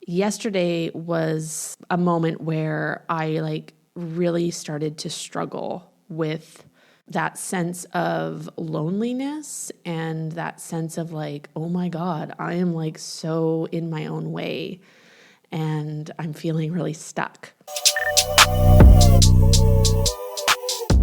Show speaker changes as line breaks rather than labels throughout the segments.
Yesterday was a moment where I really started to struggle with that sense of loneliness and that sense of oh my God, I am so in my own way and I'm feeling really stuck.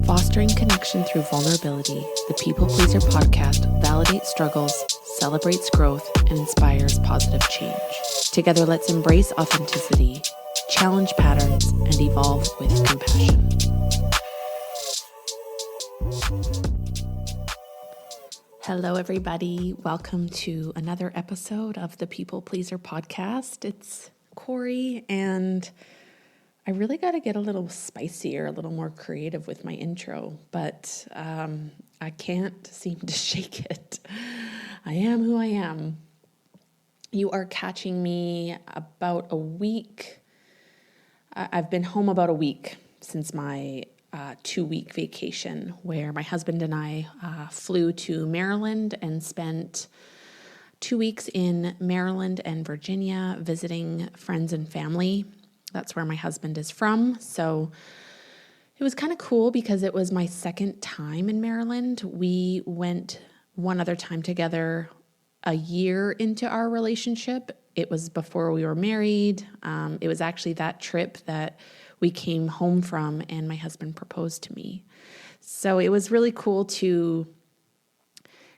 Fostering connection through vulnerability, the People Pleaser podcast validates struggles, celebrates growth, and inspires positive change. Together, let's embrace authenticity, challenge patterns, and evolve with compassion. Hello, everybody. Welcome to another episode of the People Pleaser podcast. It's Corey, and I really got to get a little spicier, a little more creative with my intro, but I can't seem to shake it. I am who I am. You are catching me about a week. I've been home about a week since my 2-week vacation where my husband and I flew to Maryland and spent 2 weeks in Maryland and Virginia visiting friends and family. That's where my husband is from. So it was kind of cool because it was my second time in Maryland. We went one other time together a year into our relationship. It was before we were married. It was actually that trip that we came home from and my husband proposed to me. So it was really cool to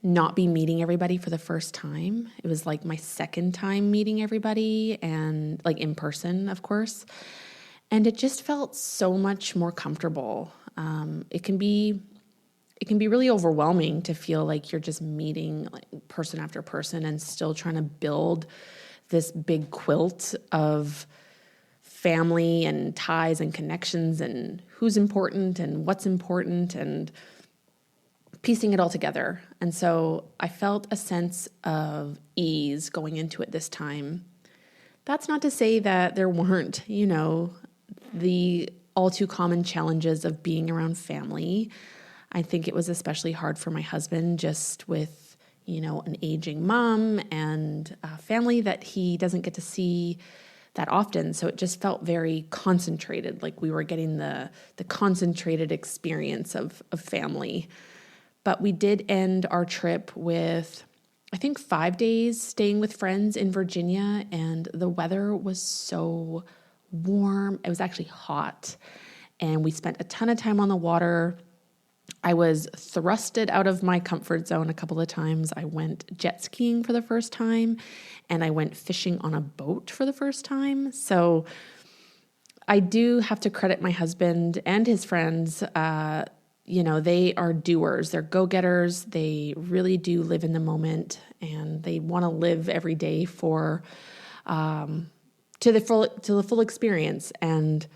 not be meeting everybody for the first time. It was my second time meeting everybody and in person, of course. And it just felt so much more comfortable. It can be really overwhelming to feel like you're just meeting person after person and still trying to build this big quilt of family and ties and connections and who's important and what's important and piecing it all together. And so I felt a sense of ease going into it this time. That's not to say that there weren't, the all too common challenges of being around family. I think it was especially hard for my husband just with, an aging mom and a family that he doesn't get to see that often. So it just felt very concentrated, like we were getting the concentrated experience of family. But we did end our trip with, I think, 5 days staying with friends in Virginia, and the weather was so warm. It was actually hot, and we spent a ton of time on the water. I was thrusted out of my comfort zone a couple of times. I went jet skiing for the first time, and I went fishing on a boat for the first time. So I do have to credit my husband and his friends. They are doers. They're go-getters. They really do live in the moment, and they want to live every day to the full experience. And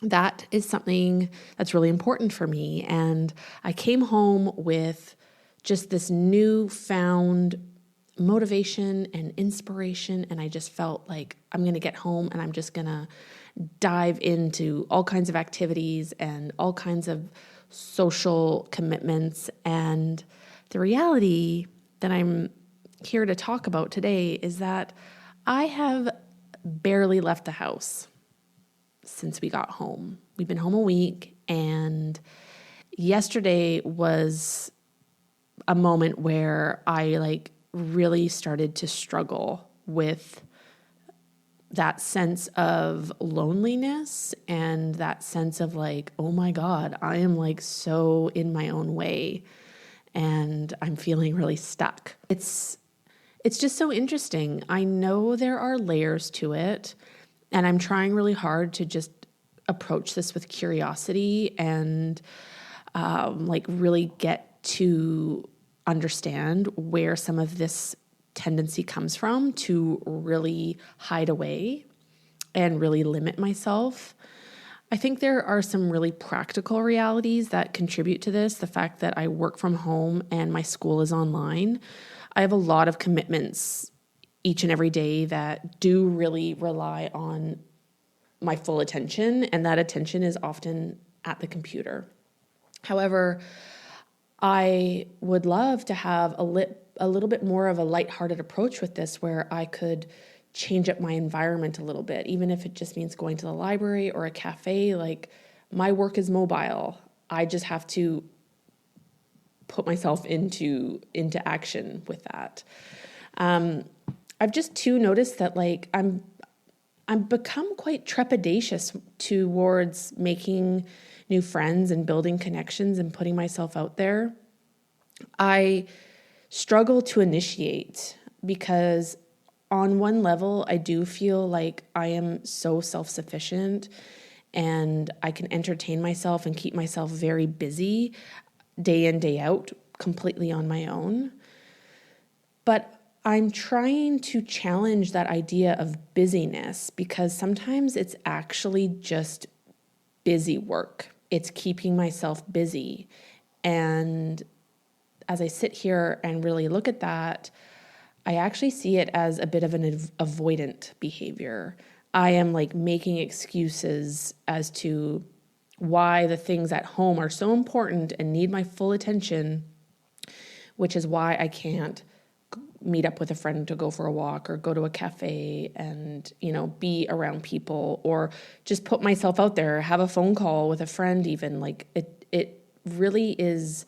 that is something that's really important for me. And I came home with just this newfound motivation and inspiration. And I just felt like I'm going to get home and I'm just going to dive into all kinds of activities and all kinds of social commitments. And the reality that I'm here to talk about today is that I have barely left the house since we got home. We've been home a week, and yesterday was a moment where I really started to struggle with that sense of loneliness and that sense of oh my God, I am so in my own way and I'm feeling really stuck. It's just so interesting. I know there are layers to it, and I'm trying really hard to just approach this with curiosity and really get to understand where some of this tendency comes from to really hide away and really limit myself. I think there are some really practical realities that contribute to this. The fact that I work from home and my school is online. I have a lot of commitments each and every day that do really rely on my full attention, and that attention is often at the computer. However, I would love to have a little bit more of a lighthearted approach with this, where I could change up my environment a little bit, even if it just means going to the library or a cafe. Like, my work is mobile. I just have to put myself into action with that. I've just too noticed that like I'm become quite trepidatious towards making new friends and building connections and putting myself out there. I struggle to initiate because on one level, I do feel like I am so self-sufficient and I can entertain myself and keep myself very busy day in, day out, completely on my own. But I'm trying to challenge that idea of busyness because sometimes it's actually just busy work. It's keeping myself busy. And as I sit here and really look at that, I actually see it as a bit of an avoidant behavior. I am like making excuses as to why the things at home are so important and need my full attention, which is why I can't meet up with a friend to go for a walk or go to a cafe and, be around people or just put myself out there, have a phone call with a friend even. Like it really is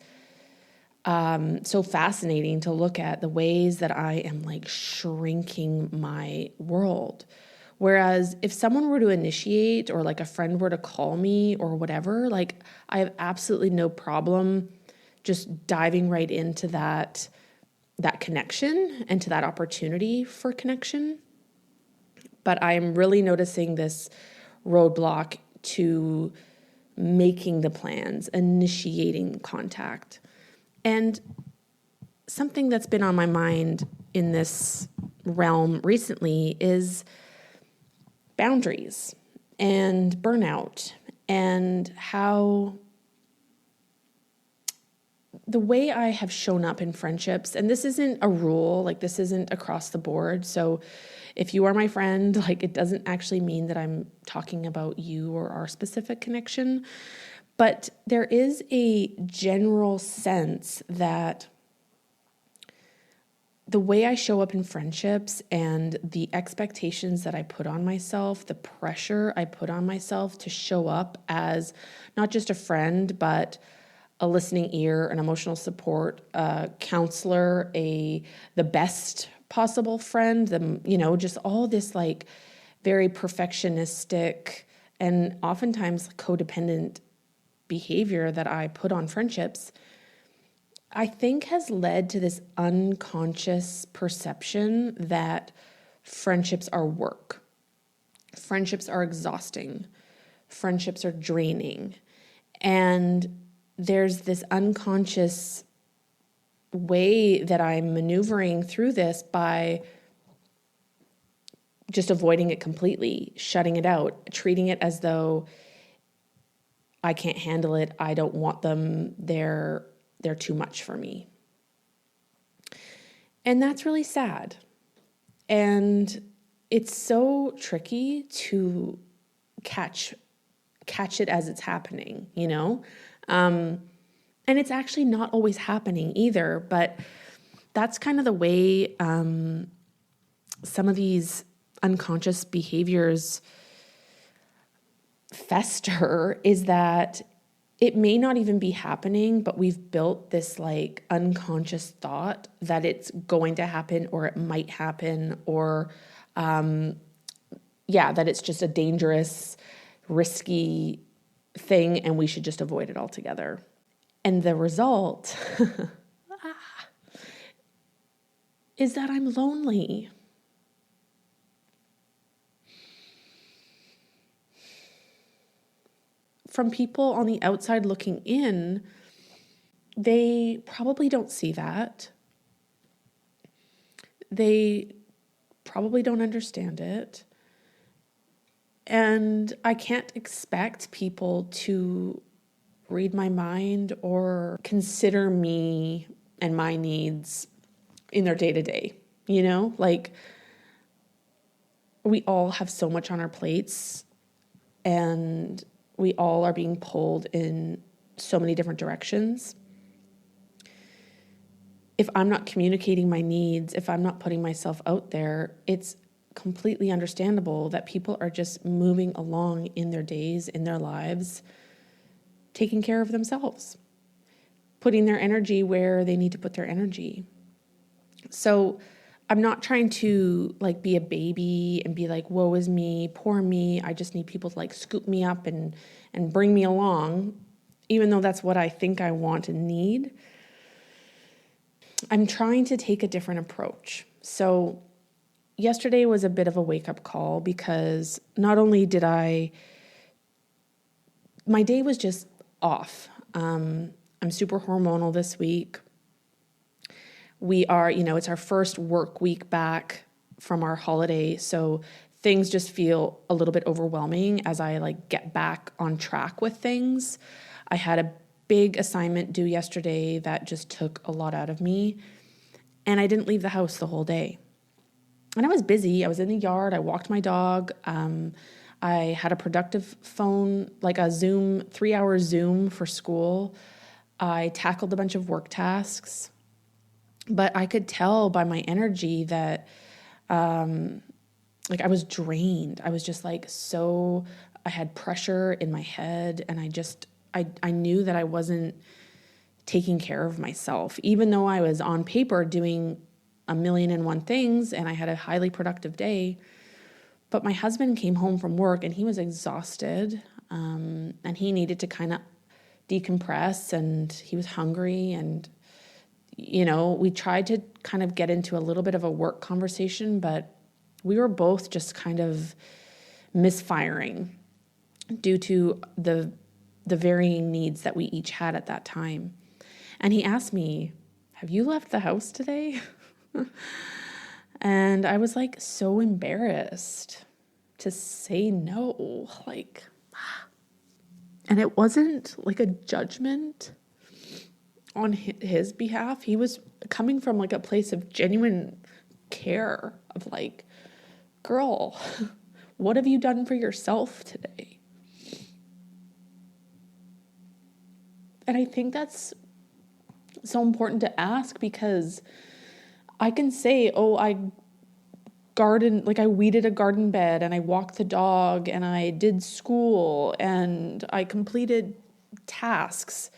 so fascinating to look at the ways that I am like shrinking my world. Whereas if someone were to initiate or like a friend were to call me or whatever, like I have absolutely no problem just diving right into that connection and to that opportunity for connection. But I am really noticing this roadblock to making the plans, initiating contact. And something that's been on my mind in this realm recently is boundaries and burnout and how the way I have shown up in friendships, and this isn't a rule, like this isn't across the board. So if you are my friend, like it doesn't actually mean that I'm talking about you or our specific connection, but there is a general sense that the way I show up in friendships and the expectations that I put on myself, the pressure I put on myself to show up as not just a friend, but a listening ear, an emotional support, a counselor, the best possible friend, just all this like very perfectionistic and oftentimes codependent behavior that I put on friendships, I think has led to this unconscious perception that friendships are work. Friendships are exhausting. Friendships are draining. And there's this unconscious way that I'm maneuvering through this by just avoiding it completely, shutting it out, treating it as though I can't handle it. I don't want them. They're too much for me. And that's really sad. And it's so tricky to catch it as it's happening, and it's actually not always happening either, but that's kind of the way some of these unconscious behaviors fester, is that it may not even be happening, but we've built this like unconscious thought that it's going to happen or it might happen or that it's just a dangerous, risky thing and we should just avoid it altogether. And the result is that I'm lonely. From people on the outside looking in, they probably don't see that. They probably don't understand it. And I can't expect people to read my mind or consider me and my needs in their day-to-day, like we all have so much on our plates and we all are being pulled in so many different directions. If I'm not communicating my needs, if I'm not putting myself out there, it's completely understandable that people are just moving along in their days, in their lives, taking care of themselves, putting their energy where they need to put their energy. So I'm not trying to like be a baby and be like, woe is me, poor me. I just need people to like scoop me up and bring me along, even though that's what I think I want and need. I'm trying to take a different approach. So yesterday was a bit of a wake-up call because not only did my day was just off. I'm super hormonal this week. We are, it's our first work week back from our holiday, so things just feel a little bit overwhelming as I like get back on track with things. I had a big assignment due yesterday that just took a lot out of me, and I didn't leave the house the whole day. And I was busy. I was in the yard. I walked my dog. I had a productive phone, like a Zoom, 3-hour Zoom for school. I tackled a bunch of work tasks. But I could tell by my energy that, like I was drained. I was just like I had pressure in my head, and I knew that I wasn't taking care of myself, even though I was on paper doing 1,000,001 things and I had a highly productive day. But my husband came home from work and he was exhausted, and he needed to kind of decompress, and he was hungry, and we tried to kind of get into a little bit of a work conversation, but we were both just kind of misfiring due to the varying needs that we each had at that time. And he asked me, "Have you left the house today?" And I was like so embarrassed to say no, and it wasn't like a judgment on his behalf. He was coming from like a place of genuine care of like, girl, what have you done for yourself today? And I think that's so important to ask, because I can say, oh, I garden, like I weeded a garden bed and I walked the dog and I did school and I completed tasks.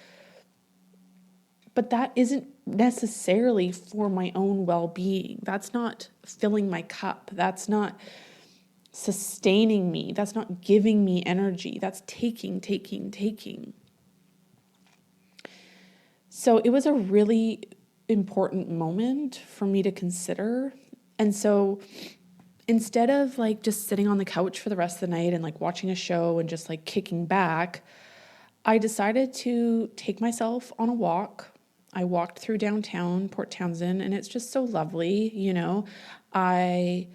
But that isn't necessarily for my own well-being. That's not filling my cup. That's not sustaining me. That's not giving me energy. That's taking. So it was a really important moment for me to consider. And so instead of like just sitting on the couch for the rest of the night and like watching a show and just like kicking back, I decided to take myself on a walk. I walked through downtown Port Townsend, and it's just so lovely, I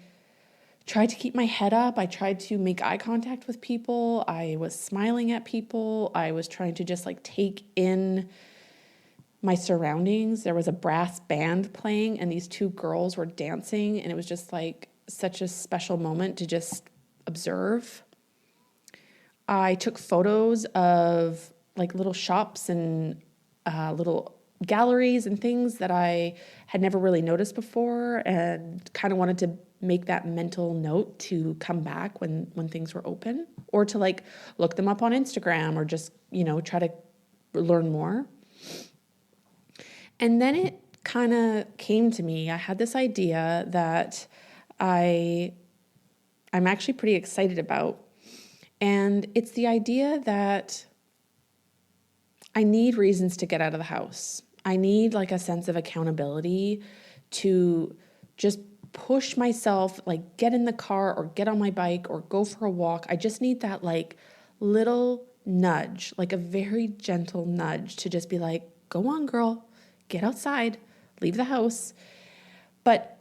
tried to keep my head up. I tried to make eye contact with people. I was smiling at people. I was trying to just like take in my surroundings. There was a brass band playing, and these two girls were dancing, and it was just like such a special moment to just observe. I took photos of like little shops and little galleries and things that I had never really noticed before, and kind of wanted to make that mental note to come back when things were open, or to like look them up on Instagram, or just, try to learn more. And then it kind of came to me. I had this idea that I'm actually pretty excited about. And it's the idea that I need reasons to get out of the house. I need like a sense of accountability to just push myself, like get in the car or get on my bike or go for a walk. I just need that like little nudge, like a very gentle nudge to just be like, go on, girl, get outside, leave the house. But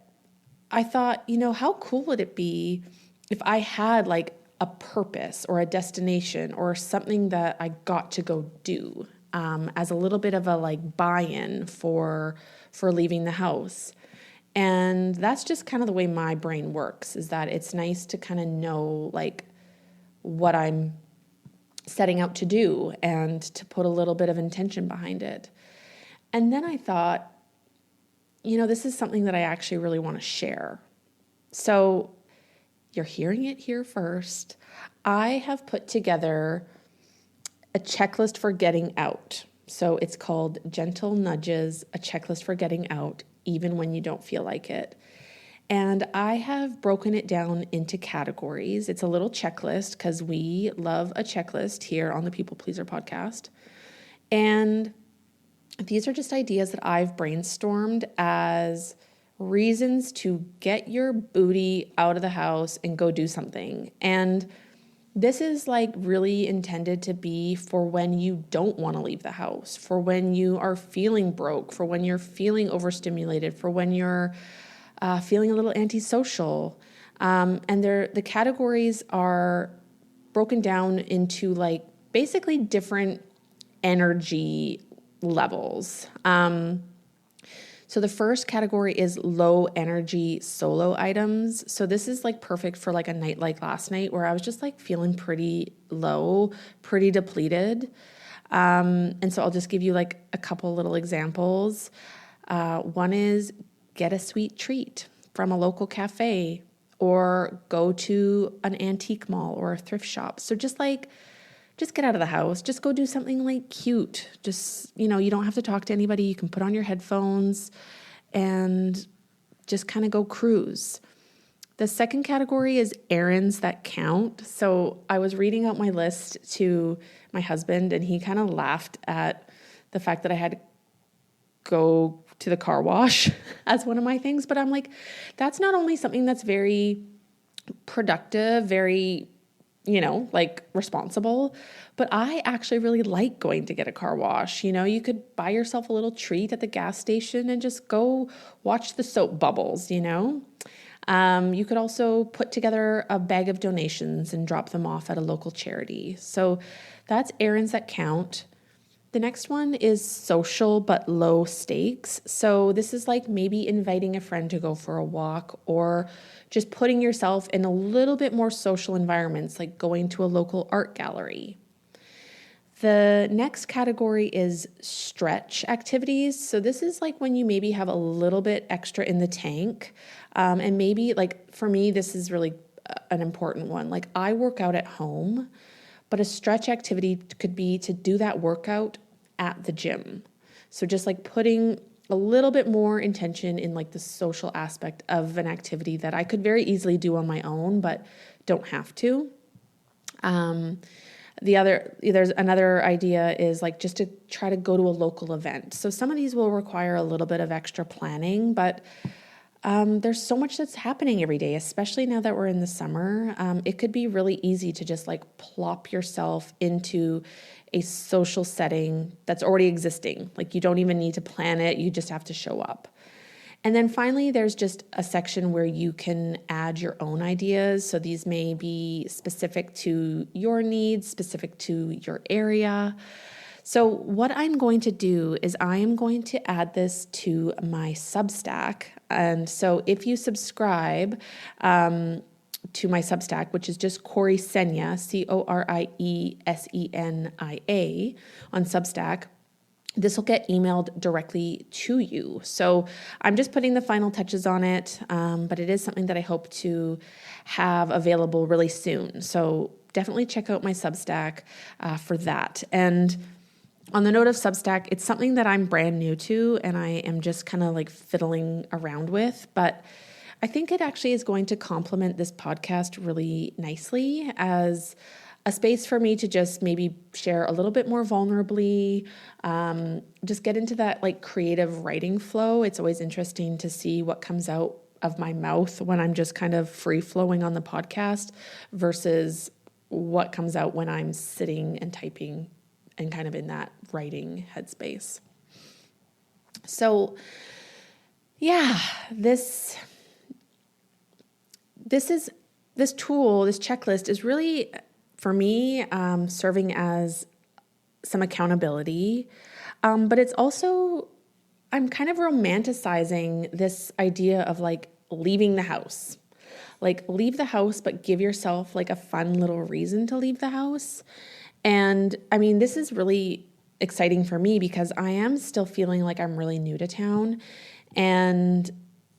I thought, how cool would it be if I had like a purpose or a destination or something that I got to go do, as a little bit of a like buy-in for leaving the house. And that's just kind of the way my brain works, is that it's nice to kind of know like what I'm setting out to do and to put a little bit of intention behind it. And then I thought, this is something that I actually really want to share. So you're hearing it here first. I have put together a checklist for getting out. So it's called Gentle Nudges, a checklist for getting out, even when you don't feel like it. And I have broken it down into categories. It's a little checklist because we love a checklist here on the People Pleaser podcast. And these are just ideas that I've brainstormed as reasons to get your booty out of the house and go do something. And this is like really intended to be for when you don't want to leave the house, for when you are feeling broke, for when you're feeling overstimulated, for when you're feeling a little antisocial. And the categories are broken down into like basically different energy levels. So the first category is low energy solo items. So this is like perfect for like a night like last night where I was just like feeling pretty low, pretty depleted. And so I'll just give you like a couple little examples. One is get a sweet treat from a local cafe or go to an antique mall or a thrift shop. So just get out of the house. Just go do something like cute. Just, you don't have to talk to anybody. You can put on your headphones and just kind of go cruise. The second category is errands that count. So I was reading out my list to my husband and he kind of laughed at the fact that I had to go to the car wash as one of my things. But I'm like, that's not only something that's very productive, very like responsible, but I actually really like going to get a car wash. You could buy yourself a little treat at the gas station and just go watch the soap bubbles, You could also put together a bag of donations and drop them off at a local charity. So that's errands that count. The next one is social but low stakes. So this is like maybe inviting a friend to go for a walk or just putting yourself in a little bit more social environments, like going to a local art gallery. The next category is stretch activities. So this is like when you maybe have a little bit extra in the tank. And maybe like for me, this is really an important one. Like I work out at home, but a stretch activity could be to do that workout at the gym. So just like putting a little bit more intention in like the social aspect of an activity that I could very easily do on my own, but don't have to. There's another idea is like just to try to go to a local event. So some of these will require a little bit of extra planning, but there's so much that's happening every day, especially now that we're in the summer. It could be really easy to just like plop yourself into a social setting that's already existing. Like you don't even need to plan it. You just have to show up. And then finally, there's just a section where you can add your own ideas. So these may be specific to your needs, specific to your area. So what I'm going to do is I am going to add this to my Substack. And so if you subscribe to my Substack, which is just Corey Senya, CoriEsenia on Substack, this will get emailed directly to you. So I'm just putting the final touches on it, but it is something that I hope to have available really soon. So definitely check out my Substack for that. And on the note of Substack, it's something that I'm brand new to and I am just kind of like fiddling around with, but I think it actually is going to complement this podcast really nicely as a space for me to just maybe share a little bit more vulnerably, just get into that like creative writing flow. It's always interesting to see what comes out of my mouth when I'm just kind of free flowing on the podcast versus what comes out when I'm sitting and typing and kind of in that writing headspace. So yeah, this checklist is really, for me, serving as some accountability. But it's also, I'm kind of romanticizing this idea of like leaving the house. Like leave the house, but give yourself like a fun little reason to leave the house. And I mean, this is really exciting for me because I am still feeling like I'm really new to town. And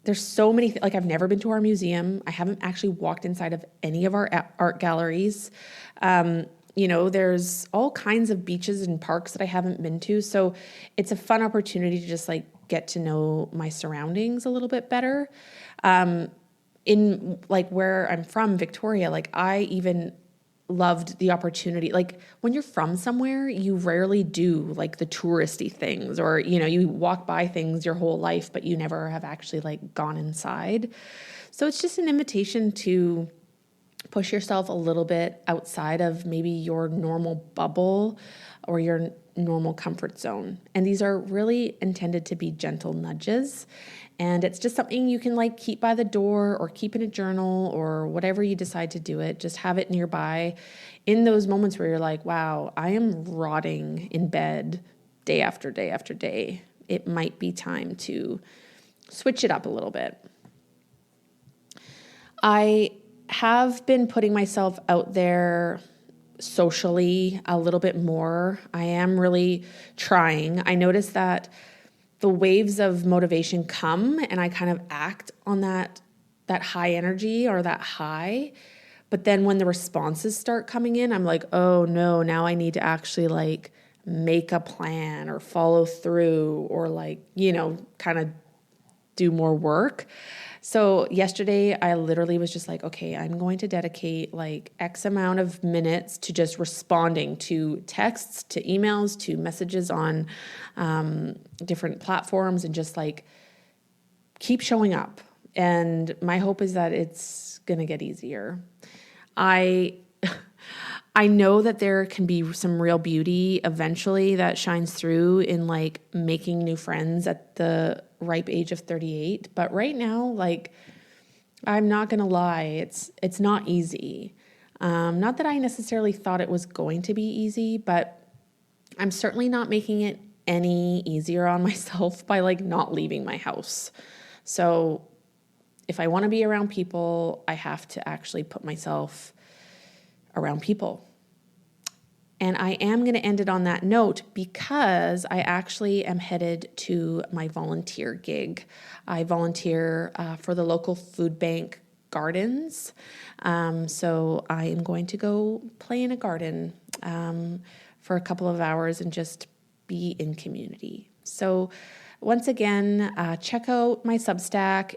there's so many, like I've never been to our museum. I haven't actually walked inside of any of our art galleries. There's all kinds of beaches and parks that I haven't been to. So it's a fun opportunity to just like get to know my surroundings a little bit better. In like where I'm from, Victoria, like I even loved the opportunity. Like when you're from somewhere, you rarely do like the touristy things, or, you walk by things your whole life, but you never have actually like gone inside. So it's just an invitation to push yourself a little bit outside of maybe your normal bubble or your normal comfort zone. And these are really intended to be gentle nudges. And it's just something you can like keep by the door or keep in a journal or whatever you decide to do it. Just have it nearby in those moments where you're like, wow, I am rotting in bed day after day after day. It might be time to switch it up a little bit. I have been putting myself out there socially a little bit more. I am really trying. I noticed that the waves of motivation come and I kind of act on that high energy or that high. But then when the responses start coming in, I'm like, oh no, now I need to actually like make a plan or follow through or like, kind of do more work. So yesterday I literally was just like, okay, I'm going to dedicate like X amount of minutes to just responding to texts, to emails, to messages on different platforms, and just like keep showing up. And my hope is that it's going to get easier. I know that there can be some real beauty eventually that shines through in like making new friends at the ripe age of 38. But right now, like, I'm not going to lie, it's not easy. Not that I necessarily thought it was going to be easy, but I'm certainly not making it any easier on myself by like not leaving my house. So if I want to be around people, I have to actually put myself around people. And I am going to end it on that note because I actually am headed to my volunteer gig. I volunteer for the local food bank gardens. So I am going to go play in a garden for a couple of hours and just be in community. So once again, check out my Substack.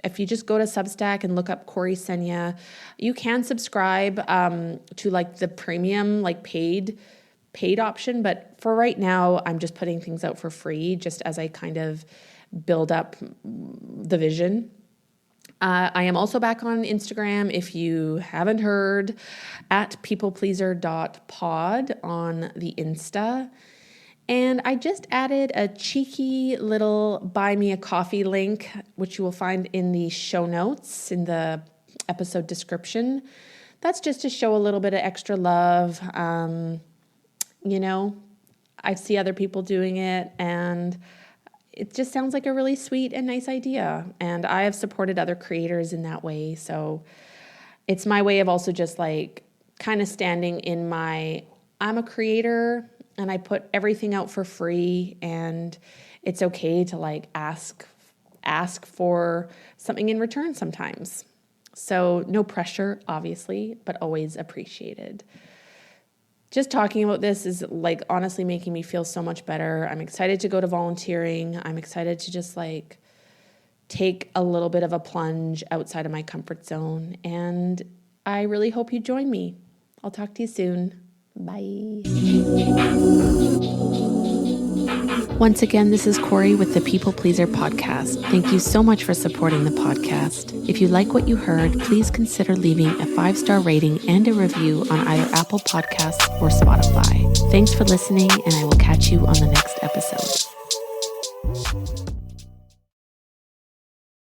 If you just go to Substack and look up Corey Senya, you can subscribe to like the premium, like paid option. But for right now, I'm just putting things out for free just as I kind of build up the vision. I am also back on Instagram, if you haven't heard, at peoplepleaser.pod on the Insta. And I just added a cheeky little buy me a coffee link, which you will find in the show notes in the episode description. That's just to show a little bit of extra love. I see other people doing it, and it just sounds like a really sweet and nice idea. And I have supported other creators in that way. So it's my way of also just like kind of standing in I'm a creator, and I put everything out for free, and it's okay to like ask for something in return sometimes. So no pressure, obviously, but always appreciated. Just talking about this is like honestly making me feel so much better. I'm excited to go to volunteering. I'm excited to just like take a little bit of a plunge outside of my comfort zone. And I really hope you join me. I'll talk to you soon. Bye. Once again, this is Corey with the People Pleaser Podcast. Thank you so much for supporting the podcast. If you like what you heard, please consider leaving a 5-star rating and a review on either Apple Podcasts or Spotify. Thanks for listening, and I will catch you on the next episode.